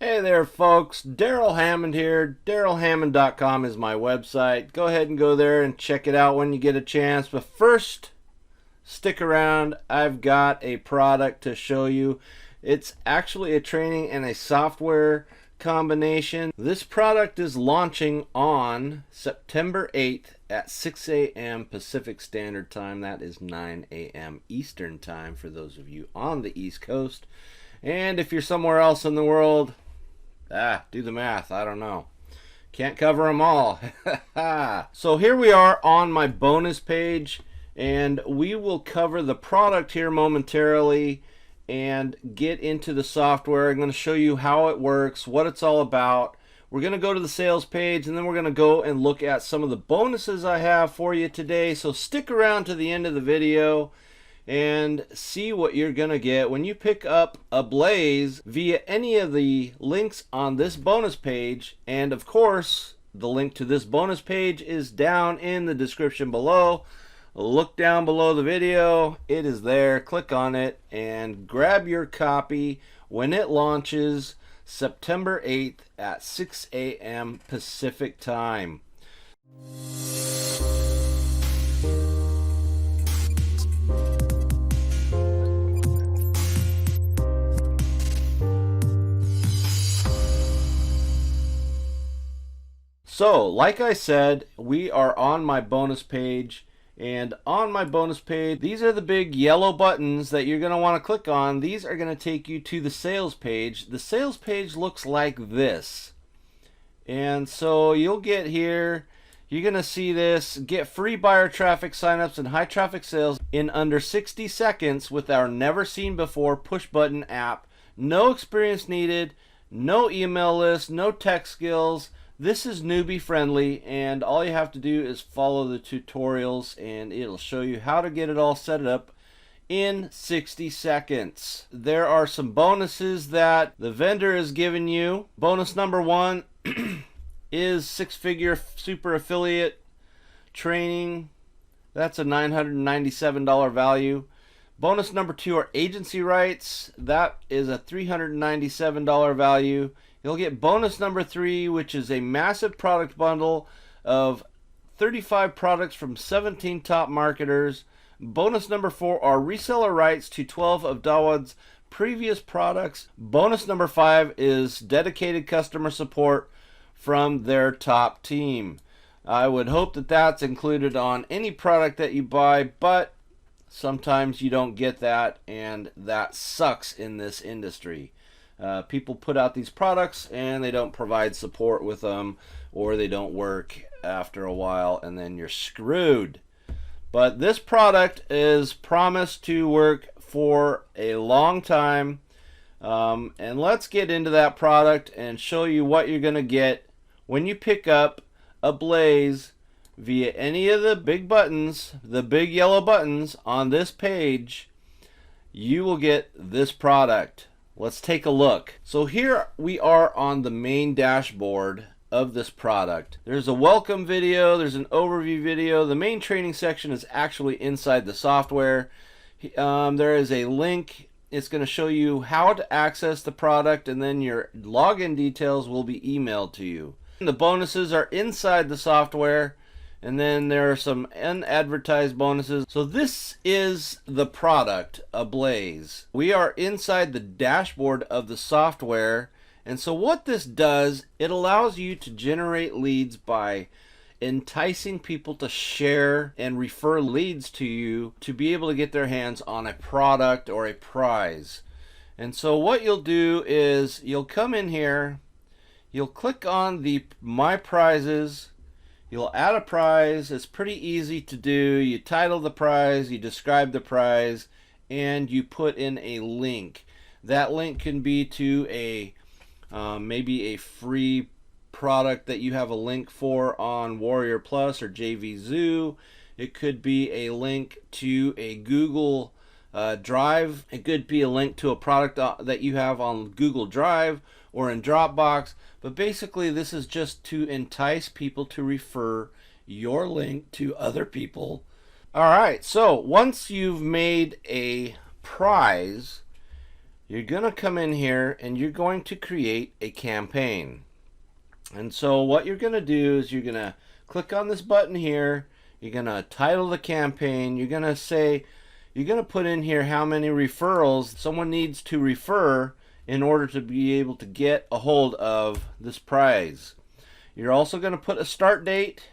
Hey there folks, Darrell Hammond here. DarrellHammond.com is my website. Go ahead and go there and check it out when you get a chance. But first, stick around. I've got a product to show you. It's actually a training and a software combination. This product is launching on September 8th at 6 a.m. Pacific Standard Time. That is 9 a.m. Eastern Time for those of you on the East Coast. And if you're somewhere else in the world, do the math. I don't know. Can't cover them all. So here we are on my bonus page, and we will cover the product here momentarily and get into the software. I'm going to show you how it works, what it's all about. We're going to go to the sales page, and then we're going to go and look at some of the bonuses I have for you today. So stick around to the end of the video and see what you're gonna get when you pick up Ablaze via any of the links on this bonus page. And of course, the link to this bonus page is down in the description below. Look down below the video, it is there. Click on it and grab your copy when it launches September 8th at 6 a.m. Pacific Time. So, like I said, we are on my bonus page, and on my bonus page, these are the big yellow buttons that you're going to want to click on. These are going to take you to the sales page. The sales page looks like this. And so you'll get here, you're going to see this, get free buyer traffic signups and high traffic sales in under 60 seconds with our never seen before push button app. No experience needed, no email list, no tech skills. This is newbie friendly, and all you have to do is follow the tutorials and it'll show you how to get it all set up in 60 seconds. There are some bonuses that the vendor has given you. Bonus number one is six-figure super affiliate training. That's a $997 value. Bonus number two are agency rights. That is a $397 value. You'll get bonus number three, which is a massive product bundle of 35 products from 17 top marketers. Bonus number four are reseller rights to 12 of Dawood's previous products. Bonus number five is dedicated customer support from their top team. I would hope that that's included on any product that you buy, but sometimes you don't get that, and that sucks in this industry. People put out these products and they don't provide support with them, or they don't work after a while, and then you're screwed. But this product is promised to work for a long time, and let's get into that product and show you what you're going to get when you pick up Ablaze via any of the big buttons, the big yellow buttons on this page. You will get this product. Let's take a look. So here we are on the main dashboard of this product. There's a welcome video, there's an overview video. The main training section is actually inside the software. There is a link. It's going to show you how to access the product, and then your login details will be emailed to you. The bonuses are inside the software, and then there are some unadvertised bonuses. So this is the product, Ablaze. We are inside the dashboard of the software. And so what this does, it allows you to generate leads by enticing people to share and refer leads to you to be able to get their hands on a product or a prize. And so what you'll do is you'll come in here, you'll click on the My Prizes. You'll add a prize. It's pretty easy to do. You title the prize, you describe the prize, and you put in a link. That link can be to a maybe a free product that you have a link for on Warrior Plus or JV Zoo. It could be a link to a Google Drive. It could be a link to a product that you have on Google Drive or in Dropbox. But basically, this is just to entice people to refer your link to other people. All right, so once you've made a prize, you're going to come in here and you're going to create a campaign. And so what you're going to do is you're going to click on this button here. You're going to title the campaign. You're going to say, you're going to put in here how many referrals someone needs to refer in order to be able to get a hold of this prize. You're also going to put a start date,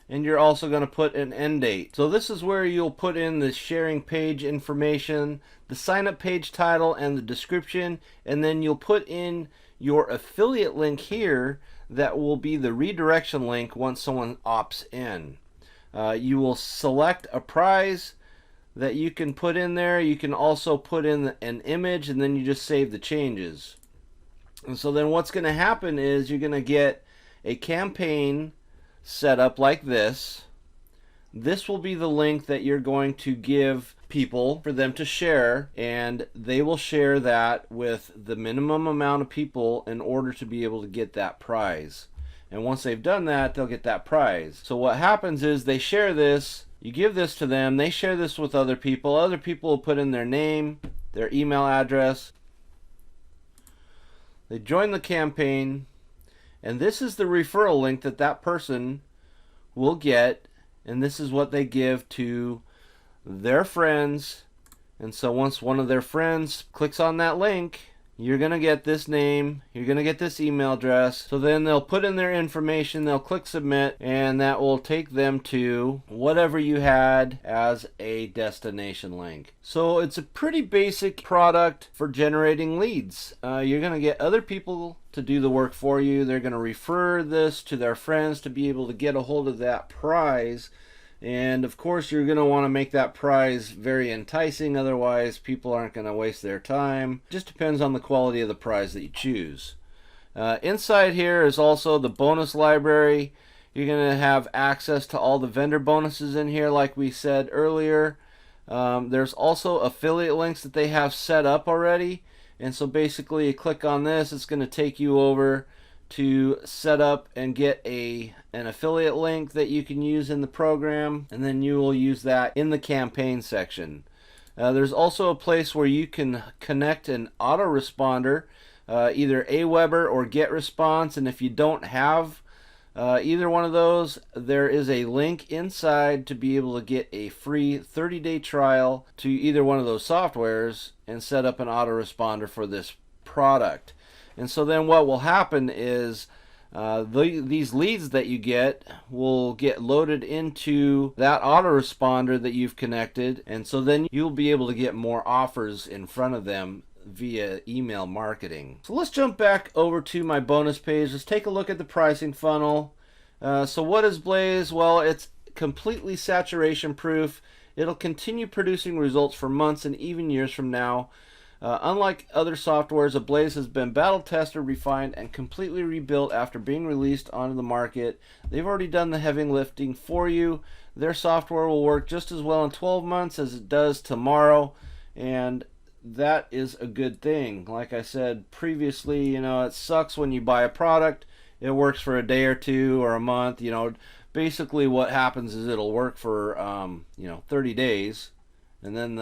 and you're also going to put an end date. So this is where you'll put in the sharing page information, the sign up page title, and the description, and then you'll put in your affiliate link here that will be the redirection link once someone opts in. You will select a prize that you can put in there. You can also put in an image, and then you just save the changes. And so then what's going to happen is you're going to get a campaign set up like this. This will be the link that you're going to give people for them to share, and they will share that with the minimum amount of people in order to be able to get that prize. And once they've done that, they'll get that prize. So what happens is they share this, you give this to them, they share this with other people will put in their name, their email address, they join the campaign, and this is the referral link that that person will get, and this is what they give to their friends. And so once one of their friends clicks on that link, you're going to get this name, you're going to get this email address. So then they'll put in their information, they'll click submit, and that will take them to whatever you had as a destination link. So it's a pretty basic product for generating leads. You're going to get other people to do the work for you. They're going to refer this to their friends to be able to get a hold of that prize. And of course you're going to want to make that prize very enticing, otherwise people aren't going to waste their time. Just depends on the quality of the prize that you choose. Inside here is also the bonus library. You're going to have access to all the vendor bonuses in here like we said earlier. There's also affiliate links that they have set up already, and so basically you click on this, it's going to take you over to set up and get an affiliate link that you can use in the program, and then you will use that in the campaign section. There's also a place where you can connect an autoresponder, either Aweber or GetResponse, and if you don't have either one of those, there is a link inside to be able to get a free 30-day trial to either one of those softwares and set up an autoresponder for this product. And so then what will happen is these leads that you get will get loaded into that autoresponder that you've connected, and so then you'll be able to get more offers in front of them via email marketing. So let's jump back over to my bonus page. Let's take a look at the pricing funnel. So what is Blaze? Well, it's completely saturation proof. It'll continue producing results for months and even years from now. Unlike other softwares, Ablaze has been battle tested, refined, and completely rebuilt after being released onto the market. They've already done the heavy lifting for you. Their software will work just as well in 12 months as it does tomorrow, and that is a good thing. Like I said previously, it sucks when you buy a product, it works for a day or two or a month. Basically what happens is it'll work for 30 days, and then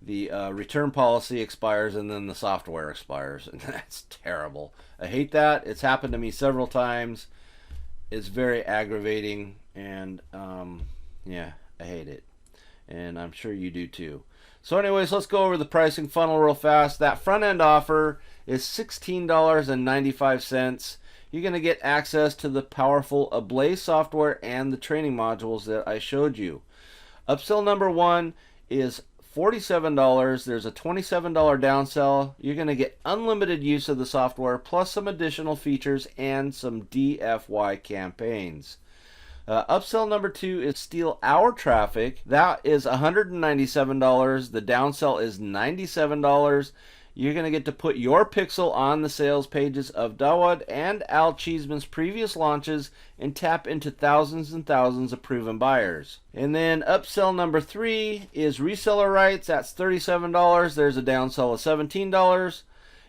the return policy expires, and then the software expires, and that's terrible. I hate that. It's happened to me several times. It's very aggravating, and yeah, I hate it, and I'm sure you do too. So anyways, let's go over the pricing funnel real fast. That front end offer is $16.95. You're going to get access to the powerful Ablaze software and the training modules that I showed you. Upsell number one is $47. There's a $27 downsell. You're going to get unlimited use of the software plus some additional features and some Dfy campaigns. Upsell number two is steal our traffic. That is $197. The downsell is $97. You're going to get to put your pixel on the sales pages of Dawood and Al Cheeseman's previous launches and tap into thousands and thousands of proven buyers. And then upsell number three is reseller rights. That's $37. There's a downsell of $17.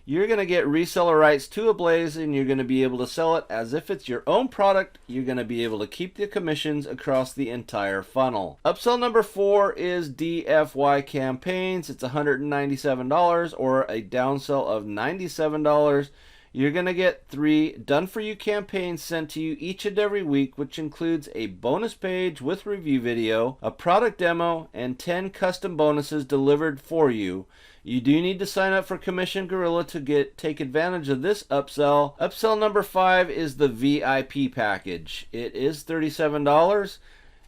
you're going to get reseller rights to Ablaze, and you're going to be able to sell it as if it's your own product. You're going to be able to keep the commissions across the entire funnel. Upsell number 4 is Dfy Campaigns. It's $197 or a downsell of $97. You're going to get 3 done-for-you campaigns sent to you each and every week, which includes a bonus page with review video, a product demo, and 10 custom bonuses delivered for you. You do need to sign up for Commission Gorilla to take advantage of this upsell. Upsell number 5 is the VIP package. It is $37,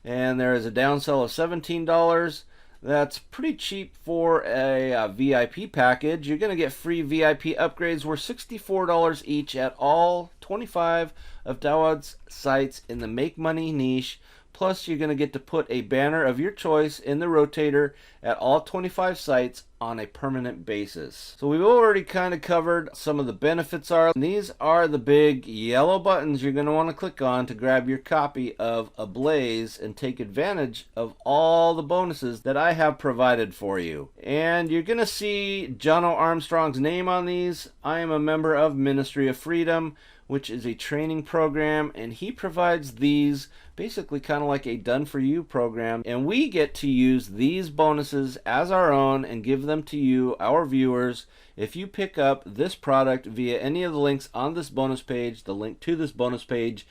and there is a downsell of $17. That's pretty cheap for a VIP package. You're going to get free VIP upgrades worth $64 each at all 25 of Dawood's sites in the Make Money niche. Plus, you're going to get to put a banner of your choice in the rotator at all 25 sites on a permanent basis. So we've already kind of covered some of the benefits are. These are the big yellow buttons you're going to want to click on to grab your copy of Ablaze and take advantage of all the bonuses that I have provided for you. And you're going to see Jono Armstrong's name on these. I am a member of Ministry of Freedom, which is a training program, and he provides these basically kind of like a done-for-you program, and we get to use these bonuses as our own and give them to you, our viewers, if you pick up this product via any of the links on this bonus page. The link to this bonus page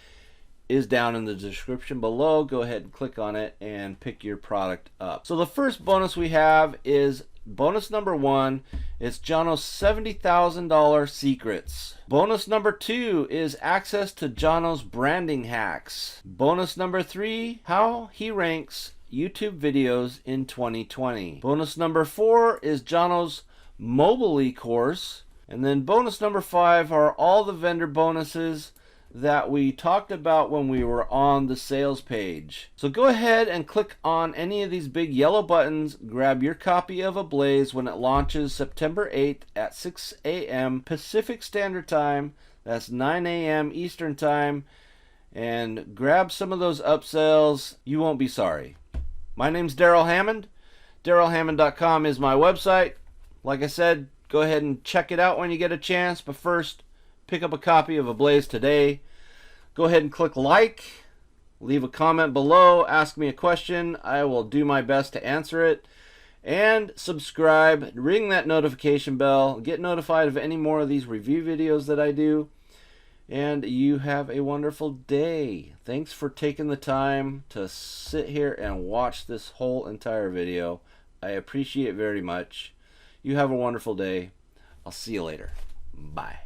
is down in the description below. Go ahead and click on it and pick your product up. So the first bonus we have is bonus number 1. It's Jono's $70,000 secrets. Bonus number 2 is access to Jono's branding hacks. Bonus number 3, how he ranks YouTube videos in 2020. Bonus number 4 is Jono's Mobily course. And then bonus number 5 are all the vendor bonuses that we talked about when we were on the sales page. So go ahead and click on any of these big yellow buttons. Grab your copy of Ablaze when it launches September 8th at 6 a.m. Pacific Standard Time. That's 9 a.m. Eastern Time. And grab some of those upsells. You won't be sorry. My name's Darrell Hammond. DarrellHammond.com is my website. Like I said, go ahead and check it out when you get a chance. But first, pick up a copy of Ablaze today. Go ahead and click like. Leave a comment below. Ask me a question. I will do my best to answer it. And subscribe. Ring that notification bell. Get notified of any more of these review videos that I do. And you have a wonderful day. Thanks for taking the time to sit here and watch this whole entire video. I appreciate it very much. You have a wonderful day. I'll see you later. Bye.